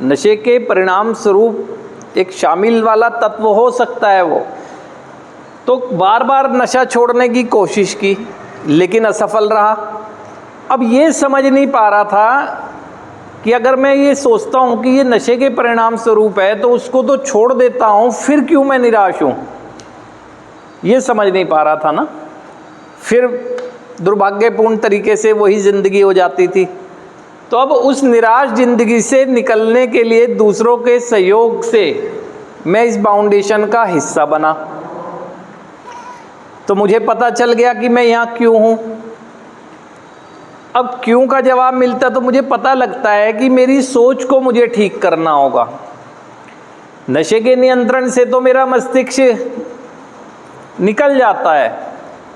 नशे के परिणाम स्वरूप एक शामिल वाला तत्व हो सकता है वो। तो बार बार नशा छोड़ने की कोशिश की लेकिन असफल रहा। अब ये समझ नहीं पा रहा था कि अगर मैं ये सोचता हूँ कि ये नशे के परिणाम स्वरूप है तो उसको तो छोड़ देता हूँ, फिर क्यों मैं निराश हूँ, ये समझ नहीं पा रहा था ना। फिर दुर्भाग्यपूर्ण तरीके से वही ज़िंदगी हो जाती थी। तो अब उस निराश ज़िंदगी से निकलने के लिए दूसरों के सहयोग से मैं इस फाउंडेशन का हिस्सा बना। तो मुझे पता चल गया कि मैं यहाँ क्यों हूँ। अब क्यों का जवाब मिलता तो मुझे पता लगता है कि मेरी सोच को मुझे ठीक करना होगा। नशे के नियंत्रण से तो मेरा मस्तिष्क निकल जाता है,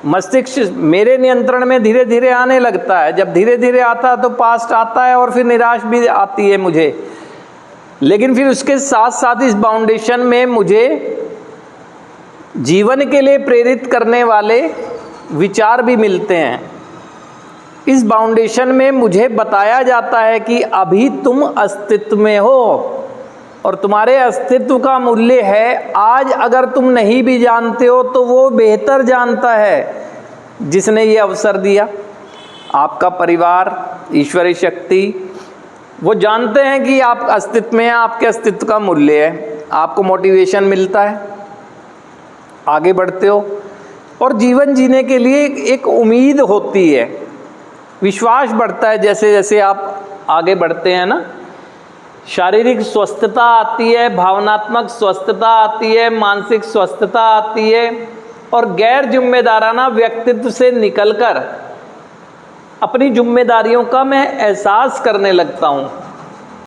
मस्तिष्क मेरे नियंत्रण में धीरे धीरे आने लगता है। जब धीरे धीरे आता है तो पास्ट आता है और फिर निराश भी आती है मुझे। लेकिन फिर उसके साथ साथ इस फाउंडेशन में मुझे जीवन के लिए प्रेरित करने वाले विचार भी मिलते हैं। इस फाउंडेशन में मुझे बताया जाता है कि अभी तुम अस्तित्व में हो और तुम्हारे अस्तित्व का मूल्य है। आज अगर तुम नहीं भी जानते हो तो वो बेहतर जानता है जिसने ये अवसर दिया। आपका परिवार, ईश्वरीय शक्ति, वो जानते हैं कि आप अस्तित्व में हैं, आपके अस्तित्व का मूल्य है। आपको मोटिवेशन मिलता है, आगे बढ़ते हो और जीवन जीने के लिए एक उम्मीद होती है, विश्वास बढ़ता है। जैसे जैसे आप आगे बढ़ते हैं ना, शारीरिक स्वस्थता आती है, भावनात्मक स्वस्थता आती है, मानसिक स्वस्थता आती है और गैर जिम्मेदाराना व्यक्तित्व से निकलकर अपनी जिम्मेदारियों का मैं एहसास करने लगता हूँ।